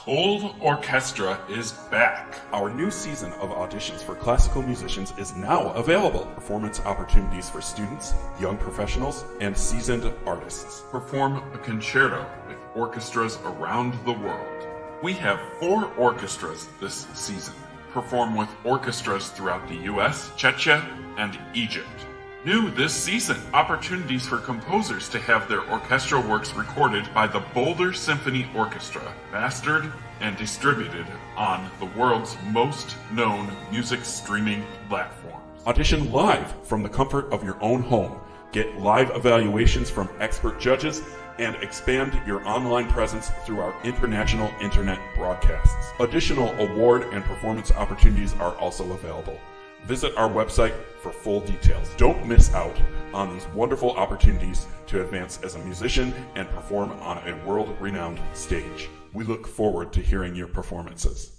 colORCHESTRA is back. Our new season of auditions for classical musicians is now available. Performance opportunities for students, young professionals, and seasoned artists. Perform a concerto with orchestras around the world. We have 4 orchestras this season. Perform with orchestras throughout the US, Czechia, and Egypt. New this season, opportunities for composers to have their orchestral works recorded by the Boulder Symphony Orchestra, mastered and distributed on the world's most known music streaming platforms. Audition live from the comfort of your own home. Get live evaluations from expert judges and expand your online presence through our international internet broadcasts. Additional award and performance opportunities are also available. Visit our website for full details. Don't miss out on these wonderful opportunities to advance as a musician and perform on a world-renowned stage. We look forward to hearing your performances.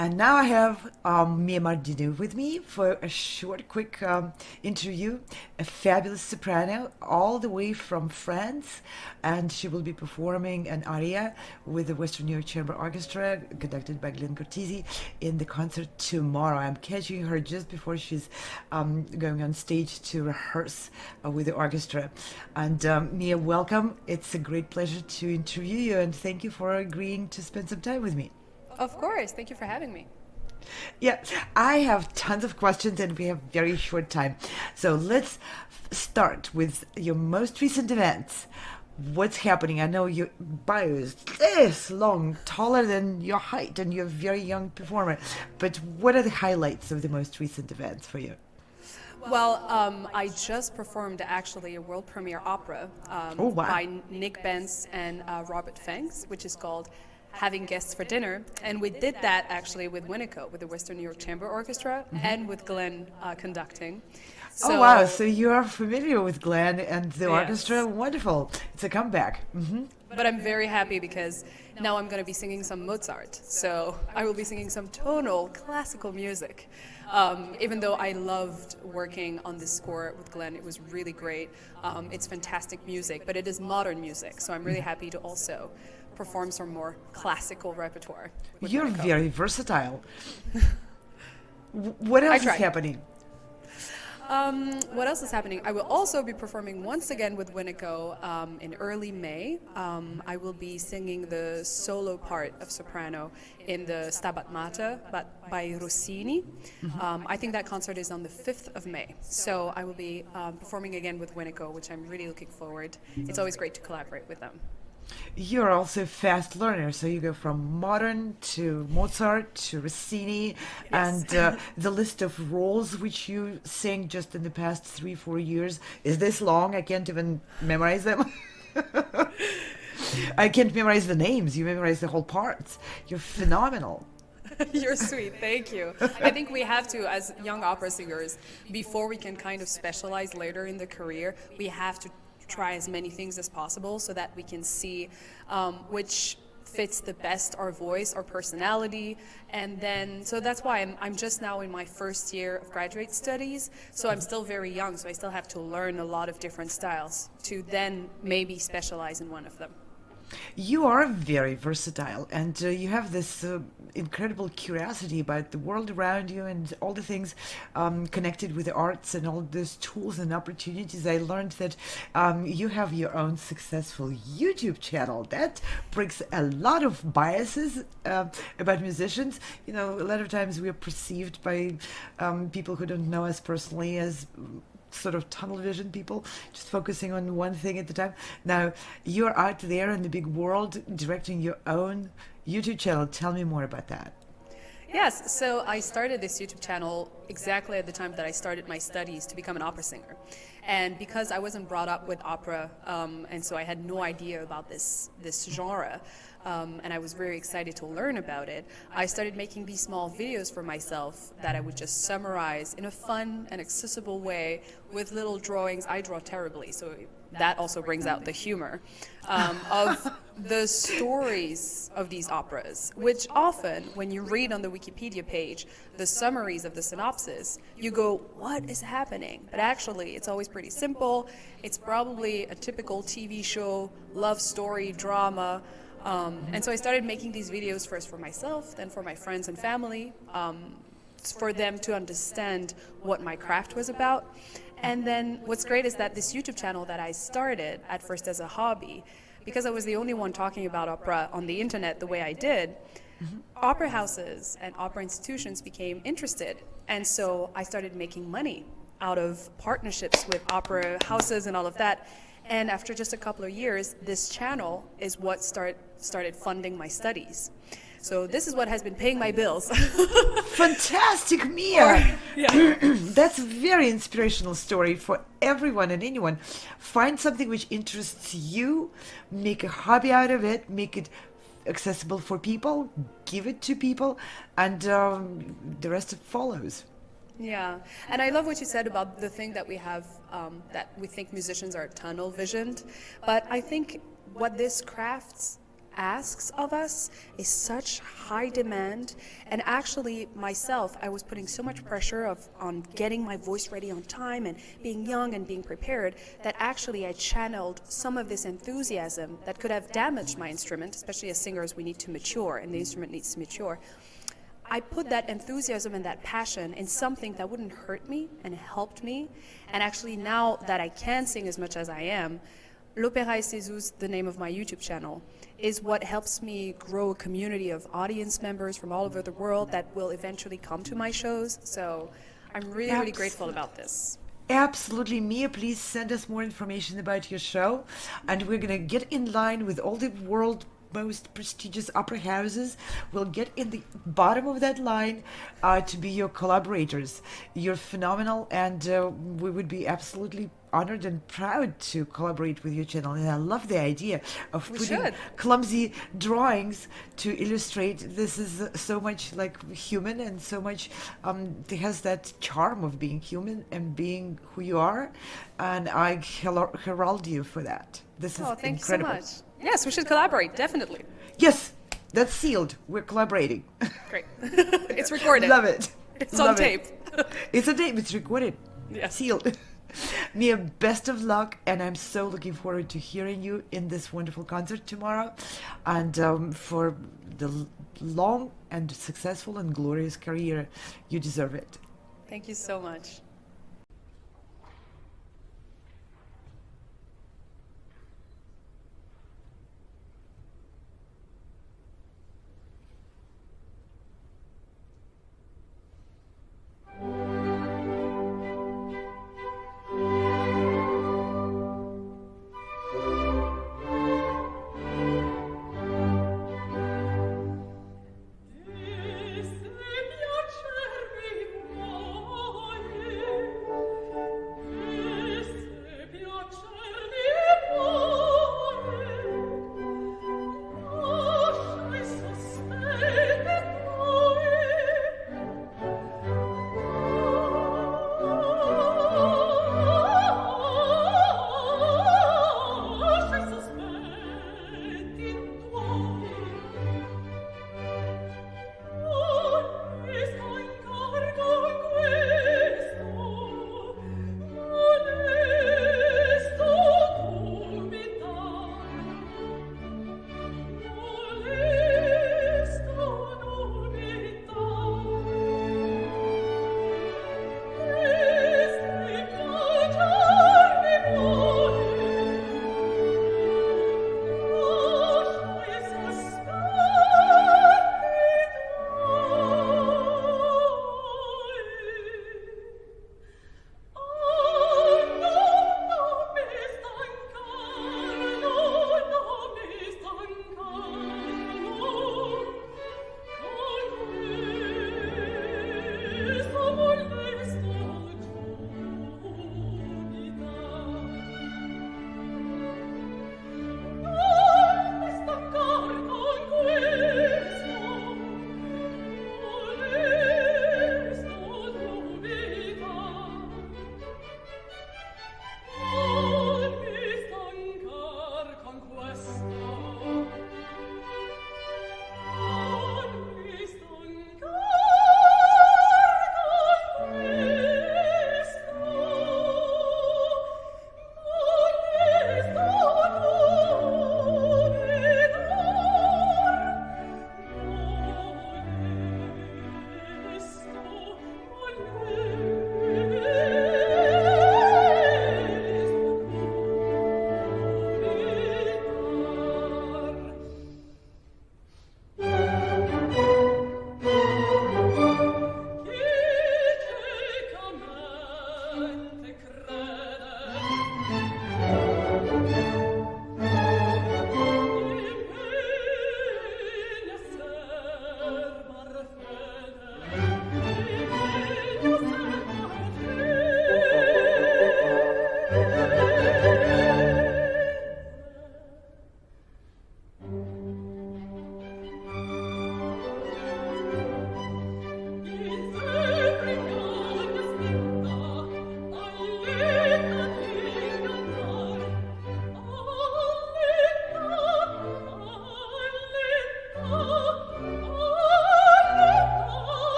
And now I have Mia Mandineau with me for a short, quick interview. A fabulous soprano, all the way from France, and she will be performing an aria with the Western New York Chamber Orchestra, conducted by Glenn Cortese, in the concert tomorrow. I'm catching her just before she's going on stage to rehearse with the orchestra. And Mia, welcome. It's a great pleasure to interview you, and thank you for agreeing to spend some time with me. Of course. Thank you for having me. Yeah, I have tons of questions and we have very short time. So let's start with your most recent events. What's happening? I know your bio is this long, taller than your height, and you're a very young performer. But what are the highlights of the most recent events for you? Well, I just performed actually a world premiere opera by Nick Benz and Robert Fangs, which is called Having Guests for Dinner, and we did that actually with Winneco, with the Western New York Chamber Orchestra, and with Glenn conducting. So, oh wow, so you are familiar with Glenn and the orchestra. Wonderful. It's a comeback. But I'm very happy because now I'm going to be singing some Mozart, so I will be singing some tonal classical music. Even though I loved working on this score with Glenn, it was really great. It's fantastic music, but it is modern music, so I'm really happy to also perform some more classical repertoire. You're very versatile. What else is happening? What else is happening? I will also be performing once again with Winneco in early May. I will be singing the solo part of soprano in the Stabat Mater by Rossini. I think that concert is on the 5th of May. So I will be performing again with Winneco, which I'm really looking forward. It's always great to collaborate with them. You're also a fast learner, so you go from modern to Mozart to Rossini, and the list of roles which you sang just in the past 3-4 years is this long. I can't even memorize them. I can't memorize the names. You memorize the whole parts. You're phenomenal. You're sweet, thank you. I think we have to, as young opera singers, before we can kind of specialize later in the career, we have to try as many things as possible so that we can see which fits the best our voice, our personality, and then so that's why I'm just now in my first year of graduate studies, so I'm still very young, so I still have to learn a lot of different styles to then maybe specialize in one of them. You are very versatile, and you have this incredible curiosity about the world around you and all the things connected with the arts and all those tools and opportunities. I learned that you have your own successful YouTube channel. That breaks a lot of biases about musicians. You know, a lot of times we are perceived by people who don't know us personally as sort of tunnel vision people, just focusing on one thing at a time. Now, you're out there in the big world directing your own YouTube channel. Tell me more about that. Yes, so I started this YouTube channel exactly at the time that I started my studies to become an opera singer. And because I wasn't brought up with opera, and so I had no idea about this genre, and I was very excited to learn about it, I started making these small videos for myself that I would just summarize in a fun and accessible way with little drawings. I draw terribly, so that also brings out the humor of the stories of these operas, which often, when you read on the Wikipedia page the summaries of the synopsis, you go, what is happening? But actually, it's always pretty simple. It's probably a typical TV show, love story, drama. And so I started making these videos first for myself, then for my friends and family, for them to understand what my craft was about. And then what's great is that this YouTube channel that I started at first as a hobby, because I was the only one talking about opera on the internet the way I did, opera houses and opera institutions became interested. And so I started making money out of partnerships with opera houses and all of that. And after just a couple of years, this channel is what started funding my studies. So this is what has been paying my bills. Fantastic, Mia! Yeah. That's a very inspirational story for everyone and anyone. Find something which interests you, make a hobby out of it, make it accessible for people, give it to people, and the rest follows. Yeah, and I love what you said about the thing that we have, that we think musicians are tunnel visioned, but I think what this craft asks of us is such high demand. And actually myself, I was putting so much pressure on getting my voice ready on time and being young and being prepared, that actually I channeled some of this enthusiasm that could have damaged my instrument. Especially as singers, we need to mature and the instrument needs to mature. I put that enthusiasm and that passion in something that wouldn't hurt me and helped me. And actually now that I can sing as much as I am, L'Opéra et ses Us, the name of my YouTube channel, is what helps me grow a community of audience members from all over the world that will eventually come to my shows. So I'm really grateful about this. Absolutely, Mia, please send us more information about your show. And we're going to get in line with all the world most prestigious opera houses. Will get in the bottom of that line to be your collaborators. You're phenomenal, and we would be absolutely honored and proud to collaborate with your channel. And I love the idea of putting clumsy drawings to illustrate. This is so much like human, and so much it has that charm of being human and being who you are, and I herald you for that. This is thank incredible. you so much. Yes, we should collaborate, definitely. Yes, that's sealed. We're collaborating. Great. It's recorded. Love it. It's Love on tape. It's a tape. It's recorded. Yes. Sealed. Mia, best of luck, and I'm so looking forward to hearing you in this wonderful concert tomorrow, and for the long and successful and glorious career. You deserve it. Thank you so much.